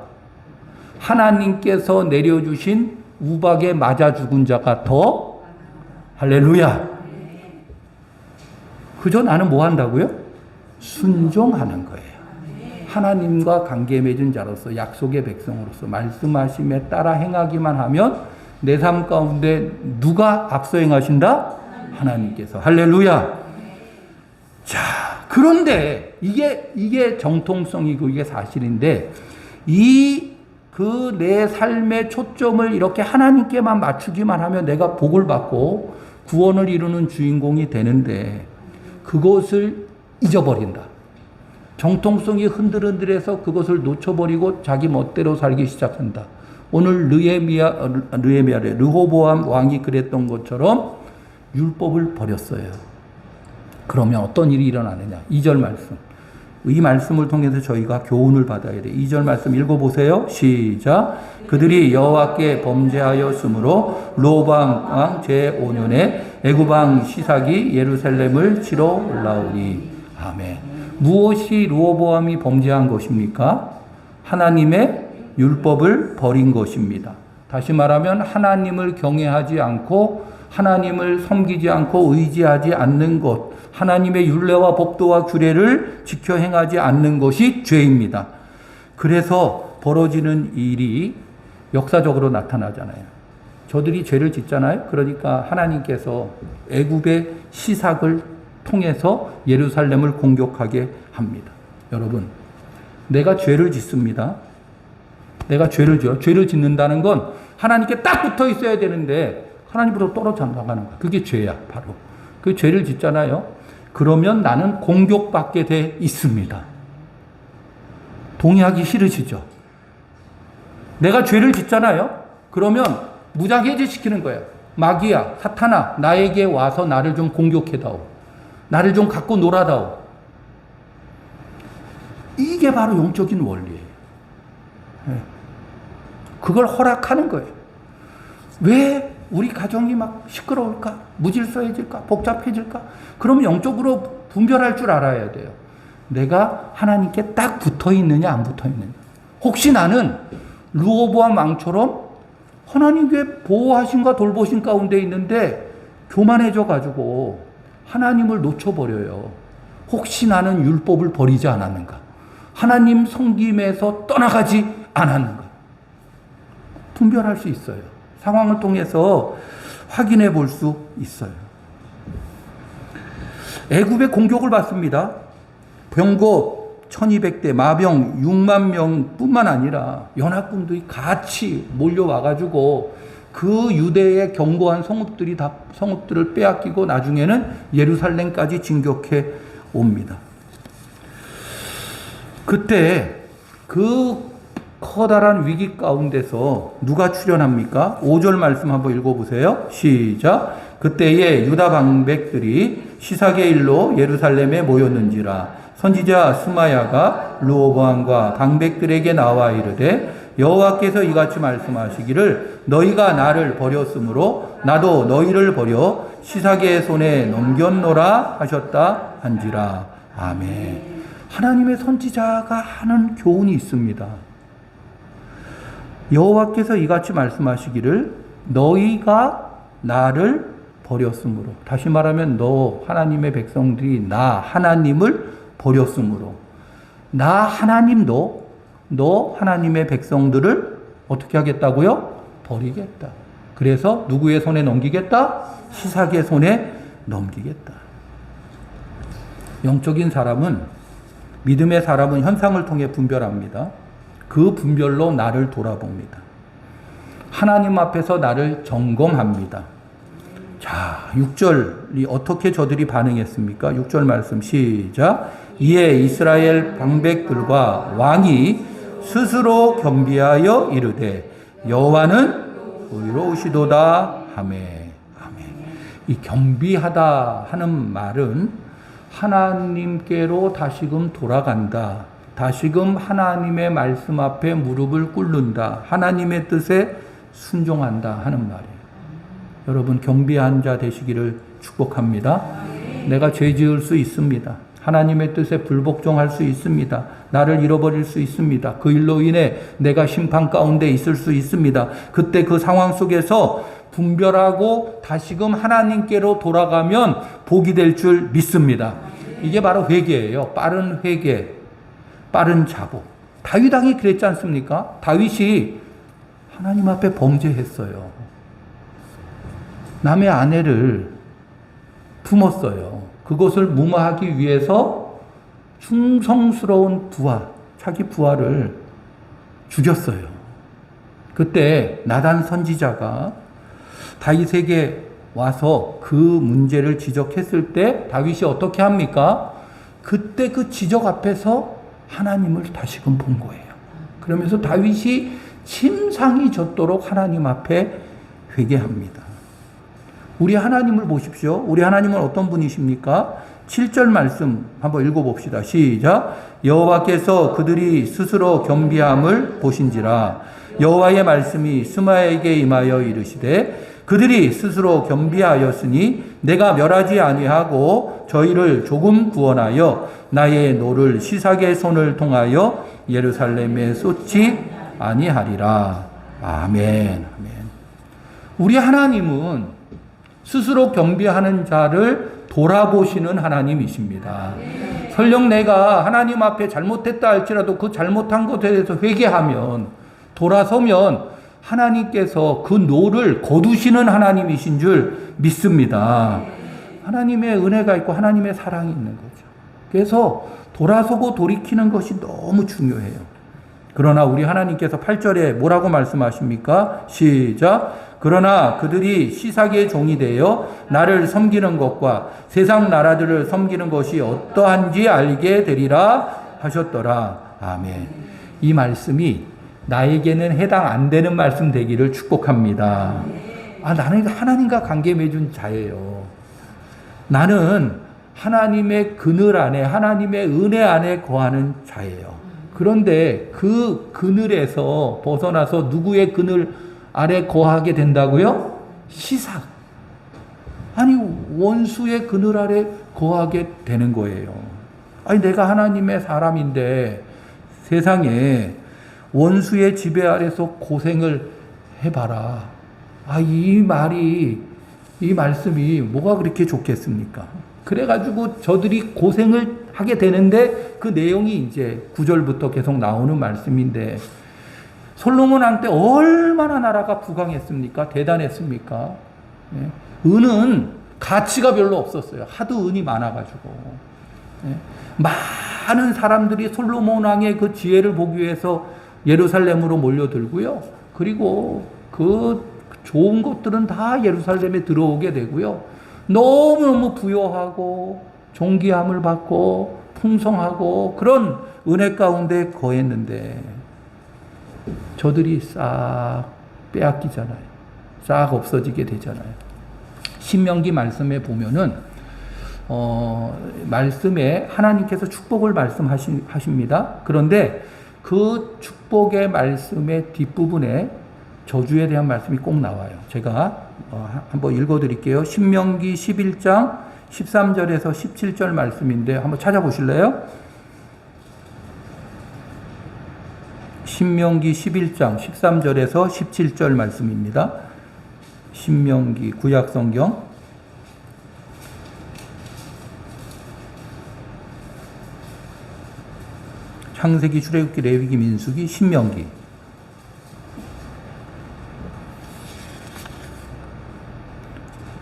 하나님께서 내려주신 우박에 맞아 죽은 자가 더 할렐루야. 그저 나는 뭐 한다고요? 순종하는 거예요. 하나님과 관계 맺은 자로서 약속의 백성으로서 말씀하심에 따라 행하기만 하면 내 삶 가운데 누가 앞서 행하신다? 하나님께서. 할렐루야. 자, 그런데 이게 정통성이고 이게 사실인데 그 내 삶의 초점을 이렇게 하나님께만 맞추기만 하면 내가 복을 받고 구원을 이루는 주인공이 되는데 그것을 잊어버린다. 정통성이 흔들흔들해서 그것을 놓쳐버리고 자기 멋대로 살기 시작한다. 오늘 르호보암 왕이 그랬던 것처럼 율법을 버렸어요. 그러면 어떤 일이 일어나느냐? 2절 말씀. 이 말씀을 통해서 저희가 교훈을 받아야 돼. 2절 말씀 읽어보세요. 시작. 그들이 여호와께 범죄하였으므로 르호보암 왕 제5년에 애굽 왕 시삭이 예루살렘을 치러 올라오니. 아멘. 무엇이 르호보암이 범죄한 것입니까? 하나님의 율법을 버린 것입니다. 다시 말하면 하나님을 경외하지 않고 하나님을 섬기지 않고 의지하지 않는 것, 하나님의 율례와 법도와 규례를 지켜 행하지 않는 것이 죄입니다. 그래서 벌어지는 일이 역사적으로 나타나잖아요. 저들이 죄를 짓잖아요. 그러니까 하나님께서 애굽의 시삭을 통해서 예루살렘을 공격하게 합니다. 여러분, 내가 죄를 짓습니다. 내가 죄를 지어. 죄를 짓는다는 건 하나님께 딱 붙어 있어야 되는데 하나님으로 떨어져 나가는 거야. 그게 죄야, 바로. 그 죄를 짓잖아요. 그러면 나는 공격받게 돼 있습니다. 동의하기 싫으시죠? 내가 죄를 짓잖아요. 그러면 무장해제시키는 거야. 마귀야, 사탄아, 나에게 와서 나를 좀 공격해다오. 나를 좀 갖고 놀아다오. 이게 바로 영적인 원리예요. 그걸 허락하는 거예요. 왜 우리 가정이 막 시끄러울까? 무질서해질까? 복잡해질까? 그럼 영적으로 분별할 줄 알아야 돼요. 내가 하나님께 딱 붙어 있느냐, 안 붙어 있느냐. 혹시 나는 르호보암 왕처럼 하나님께 보호하심과 돌보심 가운데 있는데 교만해져 가지고 하나님을 놓쳐버려요. 혹시 나는 율법을 버리지 않았는가? 하나님 섬김에서 떠나가지 않았는가? 분별할 수 있어요. 상황을 통해서 확인해 볼 수 있어요. 애굽의 공격을 받습니다. 병거 1200대, 마병 6만 명뿐만 아니라 연합군들이 같이 몰려와가지고 그 유대의 견고한 성읍들을 빼앗기고 나중에는 예루살렘까지 진격해 옵니다. 그때 그 커다란 위기 가운데서 누가 출현합니까? 5절 말씀 한번 읽어보세요. 시작. 그때에 유다 방백들이 시삭의 일로 예루살렘에 모였는지라 선지자 스마야가 르호보암과 방백들에게 나와 이르되 여호와께서 이같이 말씀하시기를 너희가 나를 버렸으므로 나도 너희를 버려 시삭의 손에 넘겼노라 하셨다 한지라. 아멘. 하나님의 선지자가 하는 교훈이 있습니다. 여호와께서 이같이 말씀하시기를 너희가 나를 버렸으므로, 다시 말하면 너 하나님의 백성들이 나 하나님을 버렸으므로, 나 하나님도 너 하나님의 백성들을 어떻게 하겠다고요? 버리겠다. 그래서 누구의 손에 넘기겠다? 시삭의 손에 넘기겠다. 영적인 사람은, 믿음의 사람은 현상을 통해 분별합니다. 그 분별로 나를 돌아봅니다. 하나님 앞에서 나를 점검합니다. 자, 6절이 어떻게 저들이 반응했습니까? 6절 말씀 시작. 이에 이스라엘 방백들과 왕이 스스로 겸비하여 이르되 여호와는 의로우시도다 하매. 아멘. 이 겸비하다 하는 말은 하나님께로 다시금 돌아간다. 다시금 하나님의 말씀 앞에 무릎을 꿇는다. 하나님의 뜻에 순종한다 하는 말이에요. 여러분, 겸비한 자 되시기를 축복합니다. 내가 죄 지을 수 있습니다. 하나님의 뜻에 불복종할 수 있습니다. 나를 잃어버릴 수 있습니다. 그 일로 인해 내가 심판 가운데 있을 수 있습니다. 그때 그 상황 속에서 분별하고 다시금 하나님께로 돌아가면 복이 될 줄 믿습니다. 이게 바로 회개예요. 빠른 회개, 빠른 자복. 다윗 왕이 그랬지 않습니까? 다윗이 하나님 앞에 범죄했어요. 남의 아내를 품었어요. 그것을 무마하기 위해서 충성스러운 부하, 자기 부하를 죽였어요. 그때 나단 선지자가 다윗에게 와서 그 문제를 지적했을 때 다윗이 어떻게 합니까? 그때 그 지적 앞에서 하나님을 다시금 본 거예요. 그러면서 다윗이 침상이 젖도록 하나님 앞에 회개합니다. 우리 하나님을 보십시오. 우리 하나님은 어떤 분이십니까? 7절 말씀 한번 읽어봅시다. 시작. 여호와께서 그들이 스스로 겸비함을 보신지라. 여호와의 말씀이 스마에게 임하여 이르시되 그들이 스스로 겸비하였으니 내가 멸하지 아니하고 저희를 조금 구원하여 나의 노를 시삭의 손을 통하여 예루살렘에 쏟지 아니하리라. 아멘. 아멘. 우리 하나님은 스스로 겸비하는 자를 돌아보시는 하나님이십니다. 설령 내가 하나님 앞에 잘못했다 할지라도 그 잘못한 것에 대해서 회개하면, 돌아서면 하나님께서 그 노를 거두시는 하나님이신 줄 믿습니다. 하나님의 은혜가 있고 하나님의 사랑이 있는 거죠. 그래서 돌아서고 돌이키는 것이 너무 중요해요. 그러나 우리 하나님께서 8절에 뭐라고 말씀하십니까? 시작. 그러나 그들이 시삭의 종이 되어 나를 섬기는 것과 세상 나라들을 섬기는 것이 어떠한지 알게 되리라 하셨더라. 아멘. 이 말씀이 나에게는 해당 안 되는 말씀 되기를 축복합니다. 나는 하나님과 관계 맺은 자예요. 나는 하나님의 그늘 안에, 하나님의 은혜 안에 거하는 자예요. 그런데 그 그늘에서 벗어나서 누구의 그늘 아래 거하게 된다고요? 시삭. 아니, 원수의 그늘 아래 거하게 되는 거예요. 아니, 내가 하나님의 사람인데 세상에 원수의 지배 아래서 고생을 해봐라. 이 말씀이 뭐가 그렇게 좋겠습니까? 그래가지고 저들이 고생을 하게 되는데 그 내용이 이제 9절부터 계속 나오는 말씀인데 솔로몬 왕 때 얼마나 나라가 부강했습니까? 대단했습니까? 은은 가치가 별로 없었어요. 하도 은이 많아가지고. 많은 사람들이 솔로몬 왕의 그 지혜를 보기 위해서 예루살렘으로 몰려들고요. 그리고 그 좋은 것들은 다 예루살렘에 들어오게 되고요. 너무너무 부요하고 존귀함을 받고 풍성하고 그런 은혜 가운데 거했는데 저들이 싹 빼앗기잖아요. 싹 없어지게 되잖아요. 신명기 말씀에 보면은 말씀에 하나님께서 축복을 말씀하십니다. 그런데 그 축복의 말씀의 뒷부분에 저주에 대한 말씀이 꼭 나와요. 제가 한번 읽어드릴게요. 신명기 11장 13절에서 17절 말씀인데 한번 찾아보실래요? 신명기 11장 13절에서 17절 말씀입니다. 신명기 구약성경 창세기, 출애굽기, 레위기, 민수기, 신명기.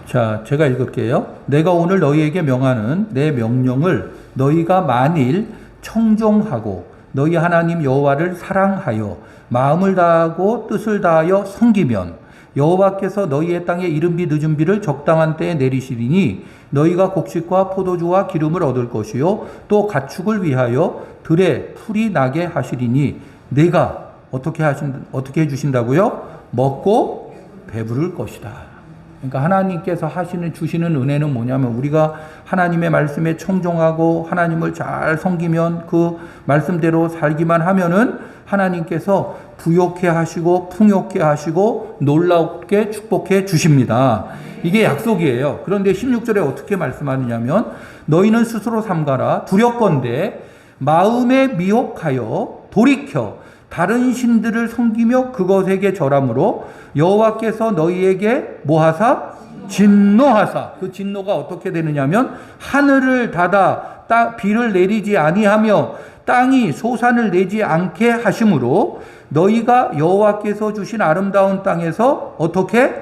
자, 제가 읽을게요. 내가 오늘 너희에게 명하는 내 명령을 너희가 만일 청종하고 너희 하나님 여호와를 사랑하여 마음을 다하고 뜻을 다하여 섬기면 여호와께서 너희의 땅에 이른비 늦은비를 적당한 때에 내리시리니 너희가 곡식과 포도주와 기름을 얻을 것이요 또 가축을 위하여 들에 풀이 나게 하시리니 내가 어떻게 해주신다고요? 먹고 배부를 것이다. 그러니까 하나님께서 주시는 은혜는 뭐냐면 우리가 하나님의 말씀에 청종하고 하나님을 잘 섬기면 그 말씀대로 살기만 하면은 하나님께서 부욕해 하시고 풍요케 하시고 놀랍게 축복해 주십니다. 이게 약속이에요. 그런데 16절에 어떻게 말씀하느냐면 너희는 스스로 삼가라 두렵건대 마음에 미혹하여 돌이켜 다른 신들을 섬기며 그것에게 절함으로 여호와께서 너희에게 뭐하사? 진노하사. 그 진노가 어떻게 되느냐면 하늘을 닫아 비를 내리지 아니하며 땅이 소산을 내지 않게 하심으로 너희가 여호와께서 주신 아름다운 땅에서 어떻게?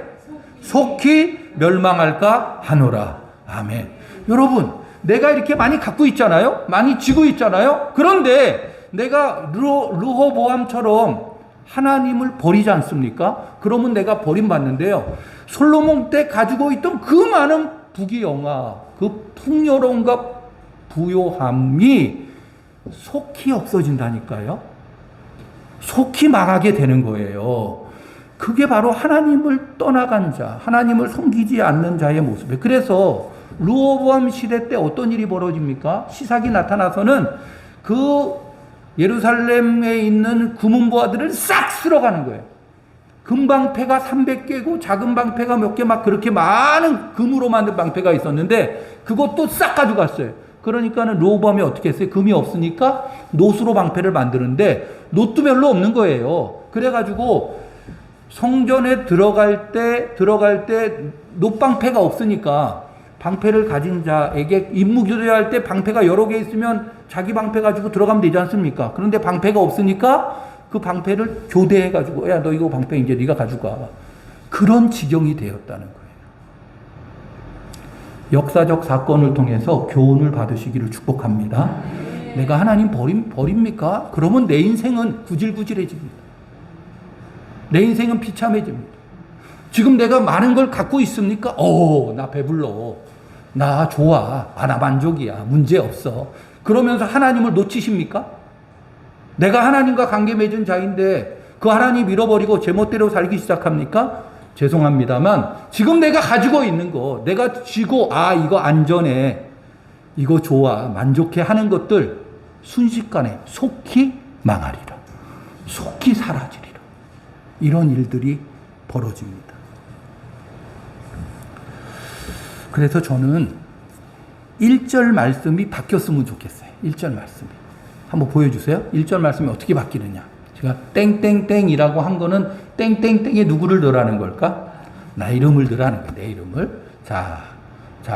속히 멸망할까 하노라. 아멘. 여러분, 내가 이렇게 많이 갖고 있잖아요. 많이 지고 있잖아요. 그런데 내가 르호보암처럼 하나님을 버리지 않습니까? 그러면 내가 버림받는데요. 솔로몬 때 가지고 있던 그 많은 부귀영화, 그 풍요로움과 부요함이 속히 없어진다니까요. 속히 망하게 되는 거예요. 그게 바로 하나님을 떠나간 자, 하나님을 섬기지 않는 자의 모습이에요. 그래서 르호보암 시대 때 어떤 일이 벌어집니까? 시삭이 나타나서는 그 예루살렘에 있는 금은보화들을 싹 쓸어가는 거예요. 금방패가 300개고 작은 방패가 몇 개 막 그렇게 많은 금으로 만든 방패가 있었는데 그것도 싹 가져갔어요. 그러니까는 르호보암이 어떻게 했어요? 금이 없으니까 노수로 방패를 만드는데 노도 별로 없는 거예요. 그래가지고 성전에 들어갈 때 노방패가 없으니까 방패를 가진 자에게 임무교대할 때 방패가 여러 개 있으면 자기 방패 가지고 들어가면 되지 않습니까? 그런데 방패가 없으니까 그 방패를 교대해가지고 야 너 이거 방패 이제 네가 가지고 와. 그런 지경이 되었다는 거예요. 역사적 사건을 통해서 교훈을 받으시기를 축복합니다. 내가 하나님 버립니까? 그러면 내 인생은 구질구질해집니다. 내 인생은 비참해집니다. 지금 내가 많은 걸 갖고 있습니까? 나 배불러. 나 좋아. 나 만족이야. 문제 없어. 그러면서 하나님을 놓치십니까? 내가 하나님과 관계 맺은 자인데 그 하나님 잃어버리고 제멋대로 살기 시작합니까? 죄송합니다만 지금 내가 가지고 있는 거 내가 쥐고 이거 안전해. 이거 좋아. 만족해 하는 것들 순식간에 속히 망하리라. 속히 사라지리라. 이런 일들이 벌어집니다. 그래서 저는 1절 말씀이 바뀌었으면 좋겠어요. 1절 말씀이. 한번 보여주세요. 1절 말씀이 어떻게 바뀌느냐. 제가 땡땡땡이라고 한 거는 땡땡땡에 누구를 넣으라는 걸까? 나 이름을 넣으라는 거야. 내 이름을. 자,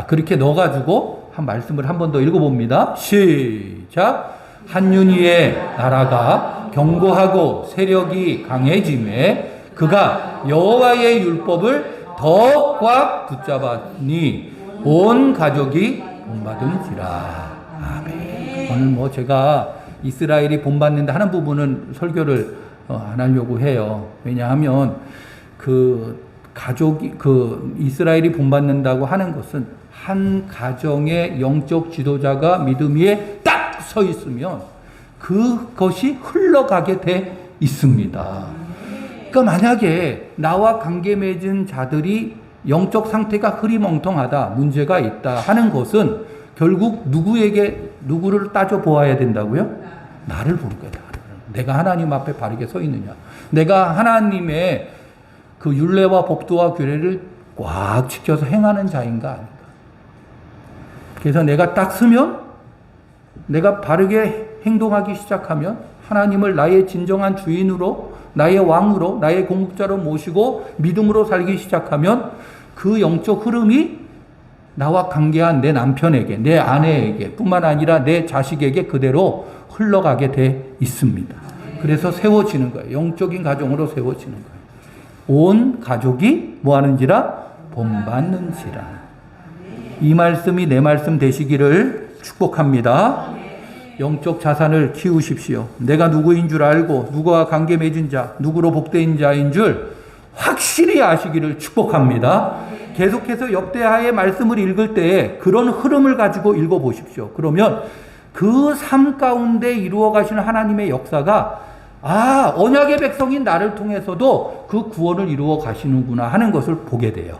그렇게 넣어가지고 한 말씀을 한 번 더 읽어봅니다. 시작. 한윤희의 나라가 견고하고 세력이 강해짐에 그가 여호와의 율법을 더 꽉 붙잡았니 온 가족이 본받은지라. 아멘. 오늘 제가 이스라엘이 본받는다 하는 부분은 설교를 안 하려고 해요. 왜냐하면 이스라엘이 본받는다고 하는 것은 한 가정의 영적 지도자가 믿음 위에 딱 서 있으면 그것이 흘러가게 돼 있습니다. 그러니까 만약에 나와 관계 맺은 자들이 영적 상태가 흐리멍텅하다, 문제가 있다 하는 것은 결국 누구를 따져 보아야 된다고요? 나를 보는 거야. 내가 하나님 앞에 바르게 서 있느냐. 내가 하나님의 그 율례와 법도와 규례를 꽉 지켜서 행하는 자인가 아닌가. 그래서 내가 딱 서면 내가 바르게 행동하기 시작하면 하나님을 나의 진정한 주인으로 나의 왕으로 나의 공급자로 모시고 믿음으로 살기 시작하면 그 영적 흐름이 나와 관계한 내 남편에게 내 아내에게 뿐만 아니라 내 자식에게 그대로 흘러가게 돼 있습니다. 그래서 세워지는 거예요. 영적인 가정으로 세워지는 거예요. 온 가족이 뭐하는지라? 본받는지라. 이 말씀이 내 말씀 되시기를 축복합니다. 영적 자산을 키우십시오. 내가 누구인 줄 알고 누구와 관계 맺은 자, 누구로 복된 자인 줄 확실히 아시기를 축복합니다. 계속해서 역대하의 말씀을 읽을 때에 그런 흐름을 가지고 읽어보십시오. 그러면 그 삶 가운데 이루어 가시는 하나님의 역사가 언약의 백성인 나를 통해서도 그 구원을 이루어 가시는구나 하는 것을 보게 돼요.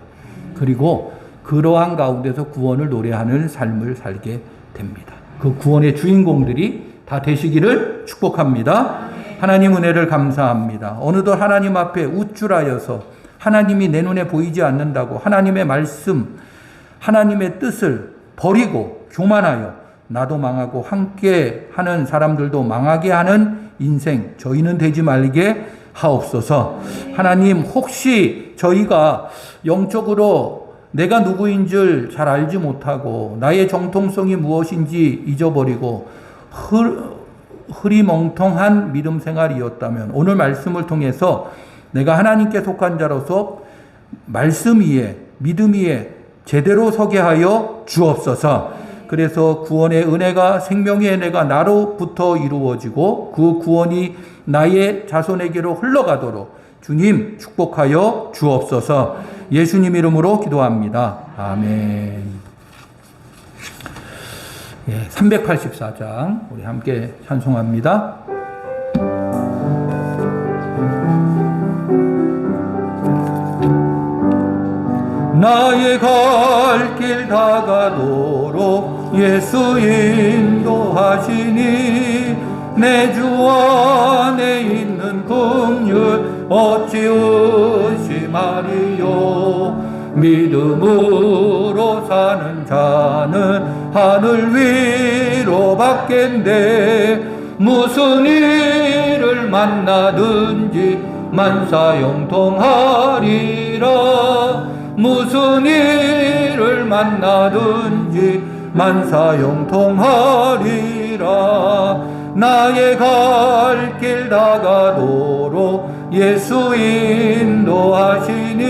그리고 그러한 가운데서 구원을 노래하는 삶을 살게 됩니다. 그 구원의 주인공들이 다 되시기를 축복합니다. 하나님 은혜를 감사합니다. 어느덧 하나님 앞에 우쭐하여서 하나님이 내 눈에 보이지 않는다고 하나님의 말씀, 하나님의 뜻을 버리고 교만하여 나도 망하고 함께 하는 사람들도 망하게 하는 인생 저희는 되지 말게 하옵소서. 하나님 혹시 저희가 영적으로 내가 누구인 줄 잘 알지 못하고 나의 정통성이 무엇인지 잊어버리고 흐리멍텅한 믿음 생활이었다면 오늘 말씀을 통해서 내가 하나님께 속한 자로서 말씀 위에 믿음 위에 제대로 서게 하여 주옵소서. 그래서 구원의 은혜가 생명의 은혜가 나로부터 이루어지고 그 구원이 나의 자손에게로 흘러가도록 주님 축복하여 주옵소서. 예수님 이름으로 기도합니다. 아멘. 384장 우리 함께 찬송합니다. 나의 갈 길 다가도록 예수 인도하시니 내 주 안에 있는 긍휼 어찌 의심하리요. 믿음으로 사는 자는 하늘 위로 받겠네. 무슨 일을 만나든지 만사형통하리라. 무슨 일을 만나든지 만사형통하리라. 나의 갈 길 다가도록 예수 인도하시니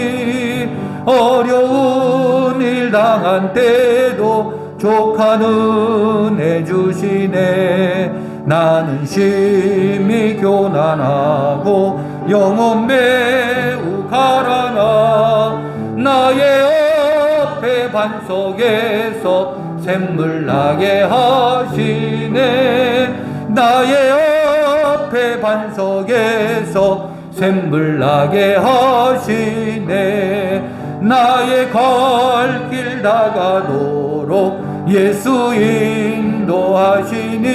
어려운 일 당한 때도 족한 은혜 주시네. 나는 심히 교난하고 영혼 매우 가라나. 나의 옆에 반석에서 샘물 나게 하시네. 나의 옆에 반석에서 샘물 나게 하시네. 나의 갈 길 다가도록 예수 인도하시니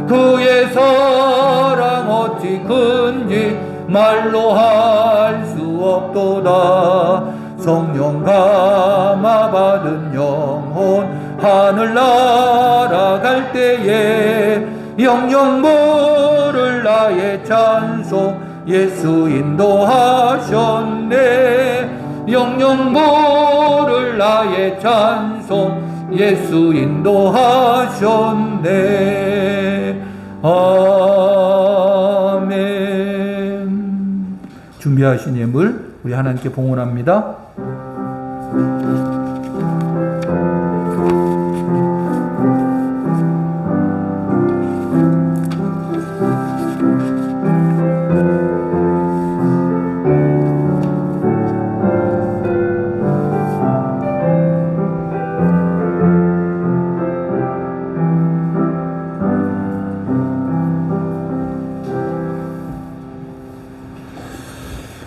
그의 사랑 어찌 큰지 말로 할 수 없도다. 성령 감화 받은 영혼 하늘 날아갈 때에 영영 모를 나의 찬송 예수 인도하셨네. 영영 모를 나의 찬송 예수 인도하셨네. 아멘. 준비하신 예물 우리 하나님께 봉헌합니다.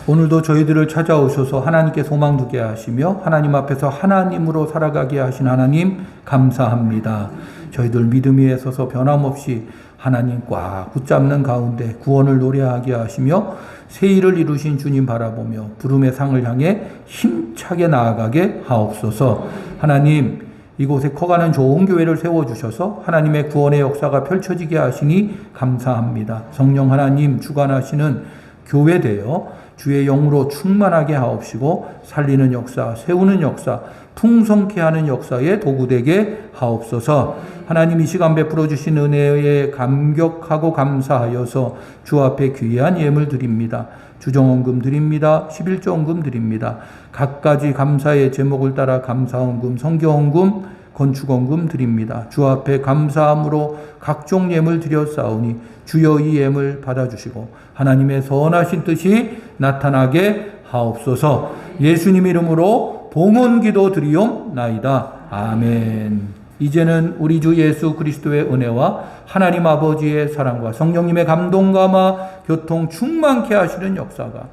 오늘도 저희들을 찾아오셔서 하나님께 소망 두게 하시며 하나님 앞에서 하나님으로 살아가게 하신 하나님 감사합니다. 저희들 믿음 위에 서서 변함없이 하나님 꽉 붙잡는 가운데 구원을 노래하게 하시며 새 일을 이루신 주님 바라보며 부름의 상을 향해 힘차게 나아가게 하옵소서. 하나님 이곳에 커가는 좋은 교회를 세워주셔서 하나님의 구원의 역사가 펼쳐지게 하시니 감사합니다. 성령 하나님 주관하시는 교회 되어 주의 영으로 충만하게 하옵시고 살리는 역사, 세우는 역사, 풍성케 하는 역사의 도구되게 하옵소서. 하나님 이 시간 베풀어 주신 은혜에 감격하고 감사하여서 주 앞에 귀한 예물 드립니다. 주정헌금 드립니다. 11조헌금 드립니다. 각가지 감사의 제목을 따라 감사헌금, 성교헌금, 건축헌금 드립니다. 주 앞에 감사함으로 각종 예물 드렸사오니 주여 이 예물 받아주시고 하나님의 선하신 뜻이 나타나게 하옵소서. 예수님 이름으로 봉헌기도 드리옵나이다. 아멘. 이제는 우리 주 예수 그리스도의 은혜와 하나님 아버지의 사랑과 성령님의 감동감화 교통 충만케 하시는 역사가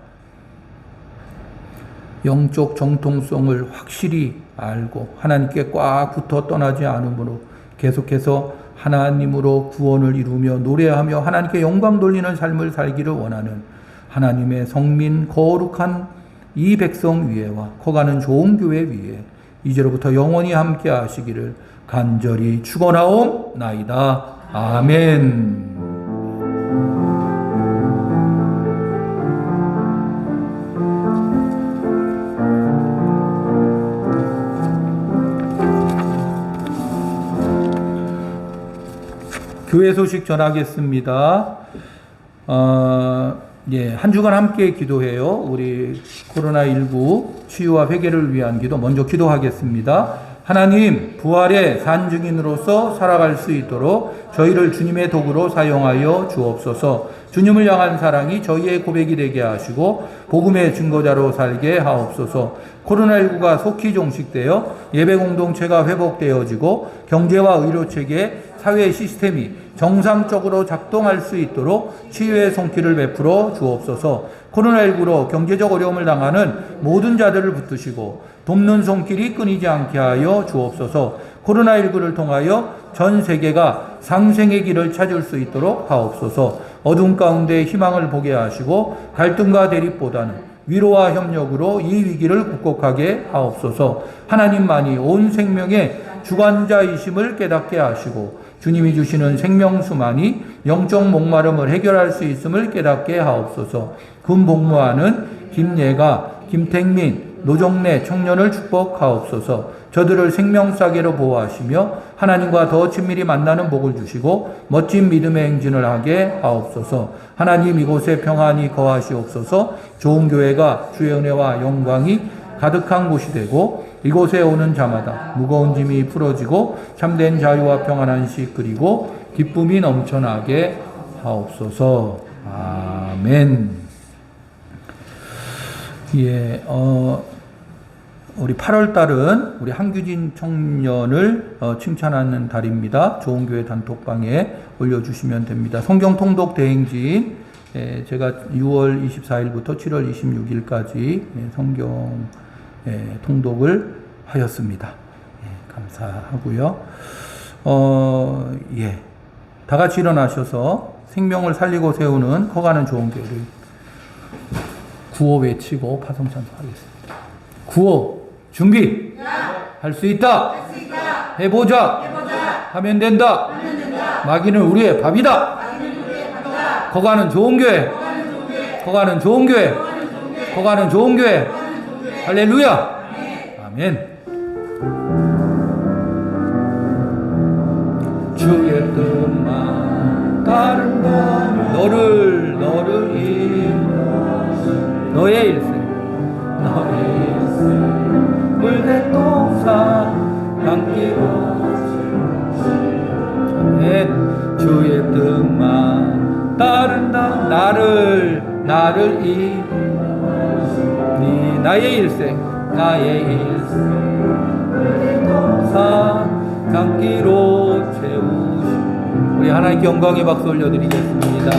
영적 정통성을 확실히 알고 하나님께 꽉 붙어 떠나지 않으므로 계속해서 하나님으로 구원을 이루며 노래하며 하나님께 영광 돌리는 삶을 살기를 원하는 하나님의 성민 거룩한 이 백성 위에와 커가는 좋은 교회 위에 이제로부터 영원히 함께 하시기를 간절히 축원하옵나이다. 아멘. 교회 소식 전하겠습니다. 한 주간 함께 기도해요. 우리 코로나19 치유와 회개를 위한 기도 먼저 기도하겠습니다. 하나님, 부활의 산증인으로서 살아갈 수 있도록 저희를 주님의 도구로 사용하여 주옵소서. 주님을 향한 사랑이 저희의 고백이 되게 하시고 복음의 증거자로 살게 하옵소서. 코로나19가 속히 종식되어 예배 공동체가 회복되어지고 경제와 의료체계, 사회 시스템이 정상적으로 작동할 수 있도록 치유의 손길을 베풀어 주옵소서. 코로나19로 경제적 어려움을 당하는 모든 자들을 붙드시고 돕는 손길이 끊이지 않게 하여 주옵소서. 코로나19를 통하여 전 세계가 상생의 길을 찾을 수 있도록 하옵소서. 어둠 가운데 희망을 보게 하시고 갈등과 대립보다는 위로와 협력으로 이 위기를 극복하게 하옵소서. 하나님만이 온 생명의 주관자이심을 깨닫게 하시고 주님이 주시는 생명수만이 영적 목마름을 해결할 수 있음을 깨닫게 하옵소서. 금복무하는 김예가, 김택민, 노정래 청년을 축복하옵소서. 저들을 생명사계로 보호하시며 하나님과 더 친밀히 만나는 복을 주시고 멋진 믿음의 행진을 하게 하옵소서. 하나님, 이곳에 평안히 거하시옵소서. 좋은 교회가 주의 은혜와 영광이 가득한 곳이 되고 이곳에 오는 자마다 무거운 짐이 풀어지고 참된 자유와 평안한 식 그리고 기쁨이 넘쳐나게 하옵소서. 아멘. 예, 우리 8월 달은 우리 한규진 청년을 칭찬하는 달입니다. 좋은 교회 단톡방에 올려주시면 됩니다. 성경 통독 대행진, 제가 6월 24일부터 7월 26일까지 성경 통독을 하였습니다. 감사하고요. 다 같이 일어나셔서 생명을 살리고 세우는 커가는 좋은 교회를 구호 외치고 파송찬송하겠습니다. 구호 준비. 할 수 있다. 해보자. 하면 된다. 마귀는 우리의 밥이다. 커가는 좋은 교회. 커가는 좋은 교회. 커가는 좋은 교회. 할렐루야. 아멘. 주의 뜻만 따른다. 너를 너의 일생 물대동사 감기로 아멘. 주의 뜻만 따른다. 나를 나의 일생 물대동사 감기로 채우시. 우리 하나님께 영광의 박수 올려드리겠습니다.